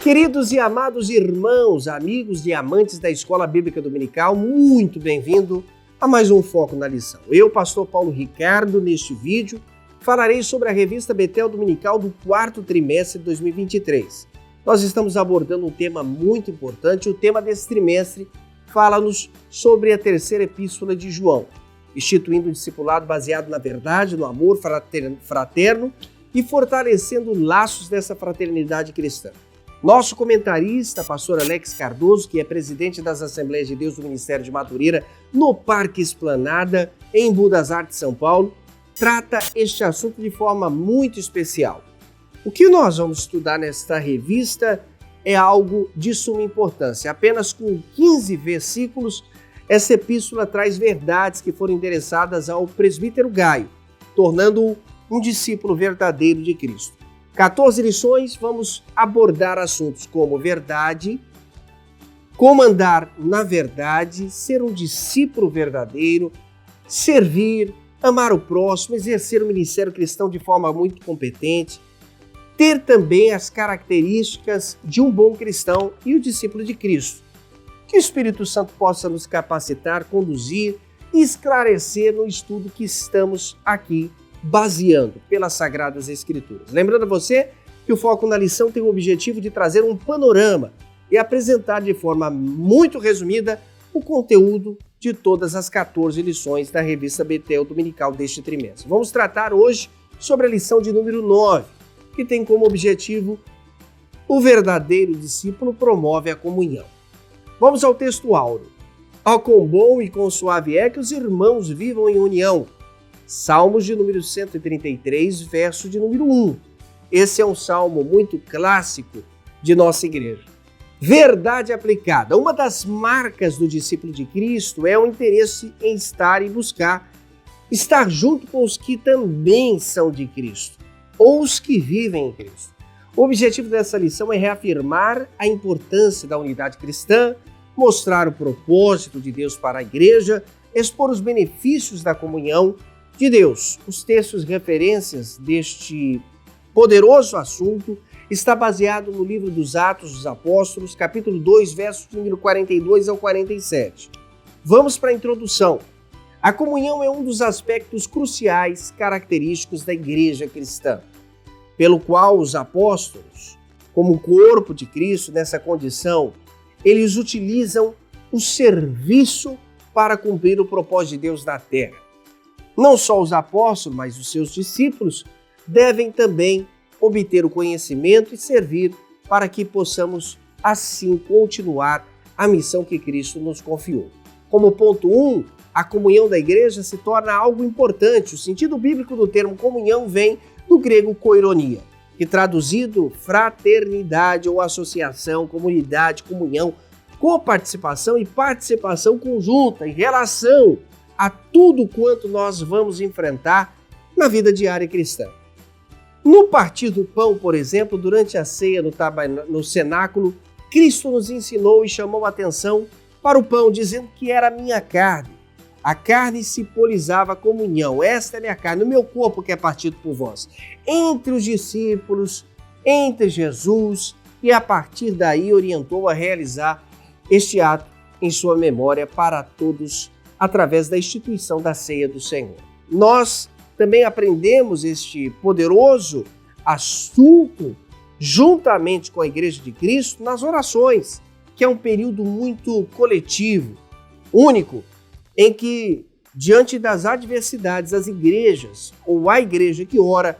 Queridos e amados irmãos, amigos e amantes da Escola Bíblica Dominical, muito bem-vindo a mais um Foco na Lição. Eu, pastor Paulo Ricardo, neste vídeo, falarei sobre a revista Betel Dominical do quarto trimestre de 2023. Nós estamos abordando um tema muito importante. O tema desse trimestre fala-nos sobre a terceira epístola de João, instituindo o discipulado baseado na verdade, no amor fraterno e fortalecendo laços dessa fraternidade cristã. Nosso comentarista, pastor Alex Cardoso, que é presidente das Assembleias de Deus do Ministério de Madureira no Parque Esplanada, em Budas Artes, São Paulo, trata este assunto de forma muito especial. O que nós vamos estudar nesta revista é algo de suma importância. Apenas com 15 versículos, essa epístola traz verdades que foram endereçadas ao presbítero Gaio, tornando-o um discípulo verdadeiro de Cristo. 14 lições, vamos abordar assuntos como verdade, como andar na verdade, ser um discípulo verdadeiro, servir, amar o próximo, exercer o ministério cristão de forma muito competente, ter também as características de um bom cristão e o discípulo de Cristo. Que o Espírito Santo possa nos capacitar, conduzir e esclarecer no estudo que estamos aqui baseando pelas Sagradas Escrituras. Lembrando a você que o Foco na Lição tem o objetivo de trazer um panorama e apresentar de forma muito resumida o conteúdo de todas as 14 lições da revista Betel Dominical deste trimestre. Vamos tratar hoje sobre a lição de número 9, que tem como objetivo o verdadeiro discípulo promove a comunhão. Vamos ao texto áureo. Ó, quão bom e quão suave é que os irmãos vivam em união. Salmos de número 133, verso de número 1. Esse é um salmo muito clássico de nossa igreja. Verdade aplicada. Uma das marcas do discípulo de Cristo é o interesse em estar e buscar estar junto com os que também são de Cristo, ou os que vivem em Cristo. O objetivo dessa lição é reafirmar a importância da unidade cristã, mostrar o propósito de Deus para a igreja, expor os benefícios da comunhão de Deus. Os textos referências deste poderoso assunto está baseado no livro dos Atos dos Apóstolos, capítulo 2, versos número 42 ao 47. Vamos para a introdução. A comunhão é um dos aspectos cruciais característicos da igreja cristã, pelo qual os apóstolos, como corpo de Cristo nessa condição, eles utilizam o serviço para cumprir o propósito de Deus na terra. Não só os apóstolos, mas os seus discípulos devem também obter o conhecimento e servir para que possamos, assim, continuar a missão que Cristo nos confiou. Como ponto 1, a comunhão da igreja se torna algo importante. O sentido bíblico do termo comunhão vem do grego koinonia, que traduzido fraternidade ou associação, comunidade, comunhão, coparticipação e participação conjunta em relação a tudo quanto nós vamos enfrentar na vida diária cristã. No partir do pão, por exemplo, durante a ceia no cenáculo, Cristo nos ensinou e chamou a atenção para o pão, dizendo que era a minha carne. A carne simbolizava a comunhão. Esta é a minha carne, o meu corpo que é partido por vós. Entre os discípulos, entre Jesus, e a partir daí orientou a realizar este ato em sua memória para todos através da instituição da ceia do Senhor. Nós também aprendemos este poderoso assunto juntamente com a Igreja de Cristo nas orações, que é um período muito coletivo, único, em que, diante das adversidades, as igrejas, ou a igreja que ora,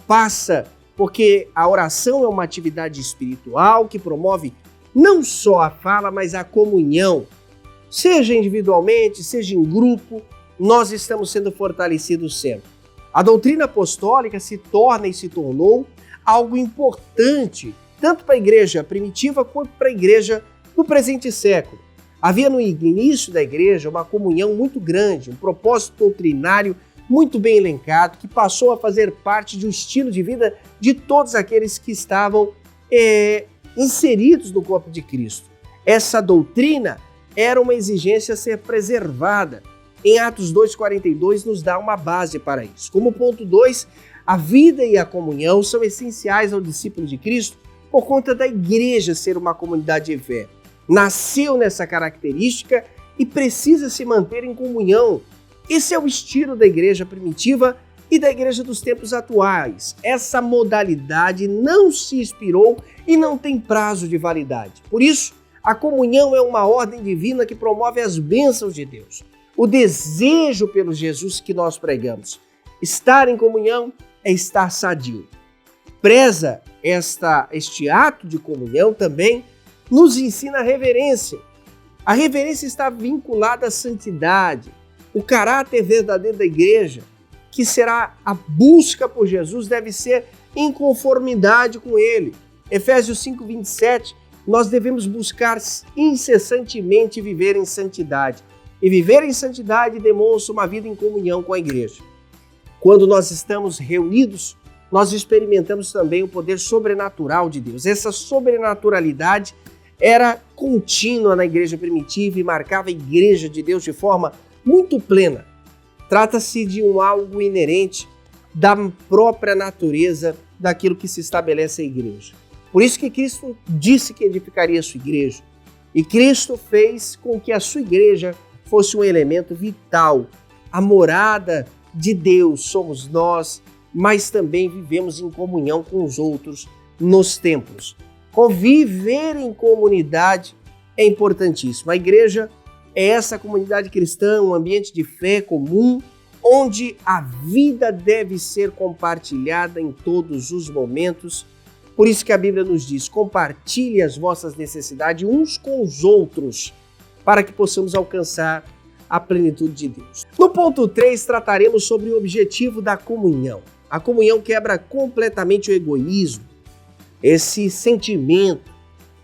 passa, porque a oração é uma atividade espiritual que promove não só a fala, mas a comunhão. Seja individualmente, seja em grupo, nós estamos sendo fortalecidos sempre. A doutrina apostólica se torna e se tornou algo importante, tanto para a igreja primitiva quanto para a igreja do presente século. Havia no início da igreja uma comunhão muito grande, um propósito doutrinário muito bem elencado, que passou a fazer parte de um estilo de vida de todos aqueles que estavam inseridos no corpo de Cristo. Essa doutrina era uma exigência a ser preservada. Em Atos 2,42 nos dá uma base para isso. Como ponto 2, a vida e a comunhão são essenciais ao discípulo de Cristo por conta da igreja ser uma comunidade de fé. Nasceu nessa característica e precisa se manter em comunhão. Esse é o estilo da igreja primitiva e da igreja dos tempos atuais. Essa modalidade não se expirou e não tem prazo de validade. Por isso, a comunhão é uma ordem divina que promove as bênçãos de Deus. O desejo pelo Jesus que nós pregamos. Estar em comunhão é estar sadio. Preza este ato de comunhão também nos ensina a reverência. A reverência está vinculada à santidade. O caráter verdadeiro da igreja, que será a busca por Jesus, deve ser em conformidade com ele. Efésios 5:27, nós devemos buscar incessantemente viver em santidade. E viver em santidade demonstra uma vida em comunhão com a igreja. Quando nós estamos reunidos, nós experimentamos também o poder sobrenatural de Deus. Essa sobrenaturalidade era contínua na igreja primitiva e marcava a igreja de Deus de forma muito plena. Trata-se de algo inerente da própria natureza daquilo que se estabelece a igreja. Por isso que Cristo disse que edificaria a sua igreja. E Cristo fez com que a sua igreja fosse um elemento vital. A morada de Deus somos nós, mas também vivemos em comunhão com os outros nos templos. Conviver em comunidade é importantíssimo. A igreja é essa comunidade cristã, um ambiente de fé comum, onde a vida deve ser compartilhada em todos os momentos. Por isso que a Bíblia nos diz: compartilhe as vossas necessidades uns com os outros, para que possamos alcançar a plenitude de Deus. No ponto 3, trataremos sobre o objetivo da comunhão. A comunhão quebra completamente o egoísmo, esse sentimento.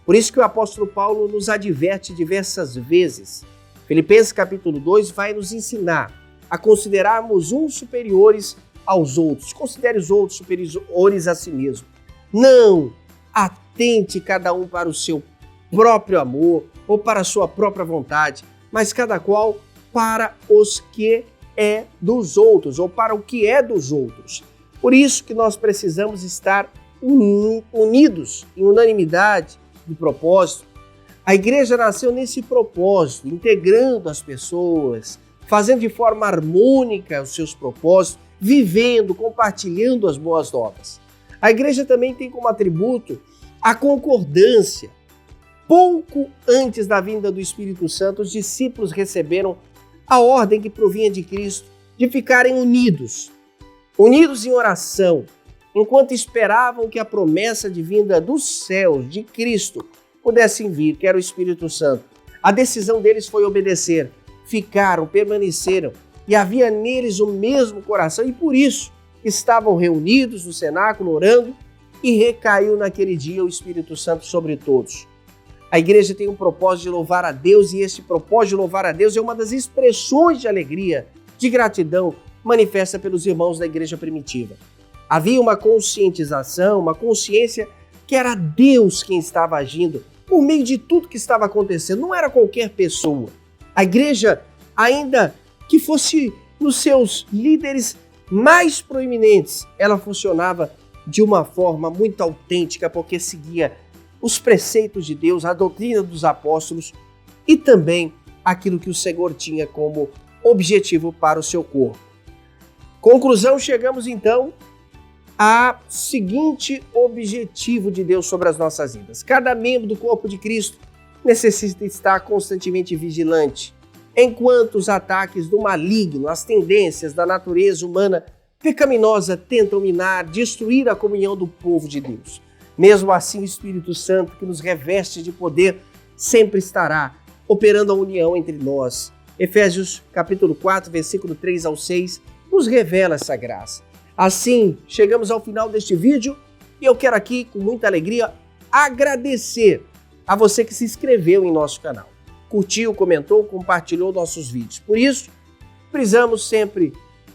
Por isso que o apóstolo Paulo nos adverte diversas vezes. Filipenses capítulo 2 vai nos ensinar a considerarmos uns superiores aos outros. Considere os outros superiores a si mesmo. Não atente cada um para o seu próprio amor ou para a sua própria vontade, mas cada qual para os que é dos outros ou para o que é dos outros. Por isso que nós precisamos estar unidos em unanimidade de propósito. A igreja nasceu nesse propósito, integrando as pessoas, fazendo de forma harmônica os seus propósitos, vivendo, compartilhando as boas novas. A igreja também tem como atributo a concordância. Pouco antes da vinda do Espírito Santo, os discípulos receberam a ordem que provinha de Cristo de ficarem unidos em oração, enquanto esperavam que a promessa de vinda dos céus de Cristo pudessem vir, que era o Espírito Santo. A decisão deles foi obedecer, ficaram, permaneceram, e havia neles o mesmo coração, e por isso estavam reunidos no cenáculo orando, e recaiu naquele dia o Espírito Santo sobre todos. A igreja tem um propósito de louvar a Deus, e esse propósito de louvar a Deus é uma das expressões de alegria, de gratidão, manifesta pelos irmãos da igreja primitiva. Havia uma conscientização, uma consciência que era Deus quem estava agindo por meio de tudo que estava acontecendo, não era qualquer pessoa. A igreja, ainda que fosse nos seus líderes mais proeminentes, ela funcionava de uma forma muito autêntica, porque seguia os preceitos de Deus, a doutrina dos apóstolos e também aquilo que o Senhor tinha como objetivo para o seu corpo. Conclusão, chegamos então ao seguinte objetivo de Deus sobre as nossas vidas. Cada membro do corpo de Cristo necessita estar constantemente vigilante, enquanto os ataques do maligno, as tendências da natureza humana pecaminosa tentam minar, destruir a comunhão do povo de Deus. Mesmo assim, o Espírito Santo, que nos reveste de poder, sempre estará operando a união entre nós. Efésios capítulo 4, versículo 3 ao 6, nos revela essa graça. Assim, chegamos ao final deste vídeo e eu quero aqui, com muita alegria, agradecer a você que se inscreveu em nosso canal, curtiu, comentou, compartilhou nossos vídeos. Por isso, precisamos sempre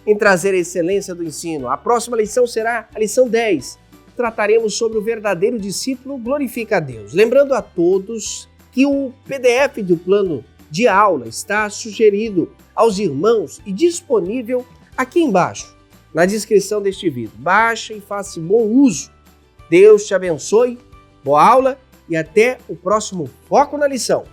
em trazer a excelência do ensino. A próxima lição será a lição 10. Trataremos sobre o verdadeiro discípulo glorifica a Deus. Lembrando a todos que o PDF do plano de aula está sugerido aos irmãos e disponível aqui embaixo, na descrição deste vídeo. Baixe e faça bom uso. Deus te abençoe. Boa aula e até o próximo Foco na Lição.